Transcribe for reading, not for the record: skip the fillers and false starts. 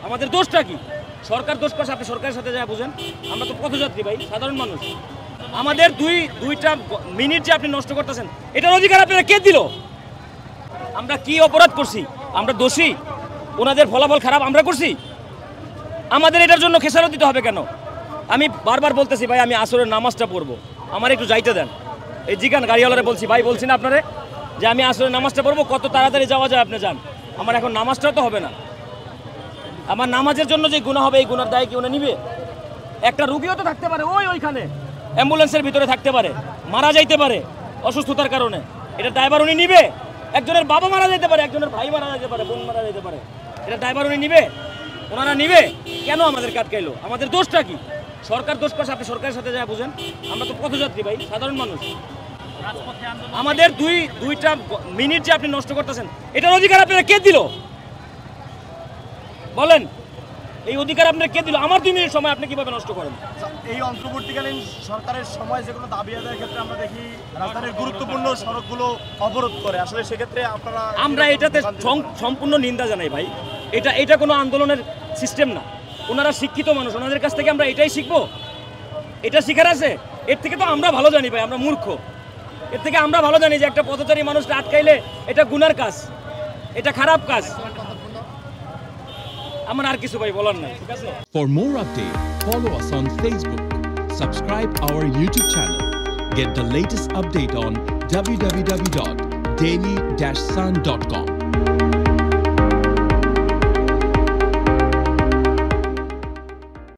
আমাদের দোষটা কি? সরকার দোষ করছে, আপনি সরকারের সাথে যা বুঝেন। আমরা তো পথযাত্রী ভাই, সাধারণ মানুষ। আমাদের দুইটা মিনিট যে আপনি নষ্ট করতেছেন, এটার অধিকার আপনারা কে দিল? আমরা কি অপরাধ করছি? আমরা দোষী? ওনাদের ফলাফল খারাপ আমরা করছি? আমাদের এটার জন্য খেসারত দিতে হবে কেন? আমি বারবার বলতেছি ভাই, আমি আসরের নামাজটা পড়বো, আমার একটু যাইতে দেন। এই জিগান গাড়িওয়ালারে বলছি, ভাই বলছি না আপনারে যে আমি আসরের নামাজটা পড়বো, কত তাড়াতাড়ি যাওয়া যায় আপনি যান। আমার এখন নামাজটাও তো হবে না। আমার নামাজের জন্য যে গুনাহ হবে, এই গুনার দায় কি উনি নিবে? একটা রুগীও তো থাকতে পারে ওইখানে, অ্যাম্বুলেন্সের ভিতরে থাকতে পারে, মারা যাইতে পারে অসুস্থতার কারণে। এটা ড্রাইভার উনি নিবে? একজনের বাবা মারা যেতে পারে, একজনের ভাই মারা যেতে পারে, বোন মারা যেতে পারে। এটা ড্রাইভার উনি নিবে? ওনারা নিবে? কেন আমাদের কাটকাইলো? আমাদের দোষটা কি? সরকার দোষ করছে, আপনি সরকারের সাথে যা বুঝেন। আমরা তো পথযাত্রী ভাই, সাধারণ মানুষ। আমাদের দুইটা মিনিট যে আপনি নষ্ট করতেছেন, এটার অধিকার আপনারা কে দিল? বলেন, এই অধিকার আপনার কে দিল? আমার 2 মিনিট সময় আপনি কিভাবে নষ্ট করেন? এই অন্তর্বর্তীকালীন সরকারের সময় যে কোনো দাবি আদায়ের ক্ষেত্রে আমরা দেখি রাজধানীর গুরুত্বপূর্ণ সড়কগুলো অবরোধ করে। আসলে সেক্ষেত্রে আপনারা আমরা এটাতে সম্পূর্ণ নিন্দা জানাই ভাই। এটা কোনো আন্দোলনের সিস্টেম না। ওনারা শিক্ষিত মানুষ, ওনাদের কাছ থেকে আমরা এটাই শিখবো? এটা শিখার আছে? এর থেকে তো আমরা ভালো জানি ভাই, আমরা মূর্খ। এর থেকে আমরা ভালো জানি যে একটা পথচারী মানুষকে আটকাইলে এটা গুনার কাজ, এটা খারাপ কাজ। আমার আর কিছু ভাই বলার নাই, ঠিক আছে? For more updates, follow us on Facebook, subscribe our YouTube channel, get the latest update on www.daily-sun.com.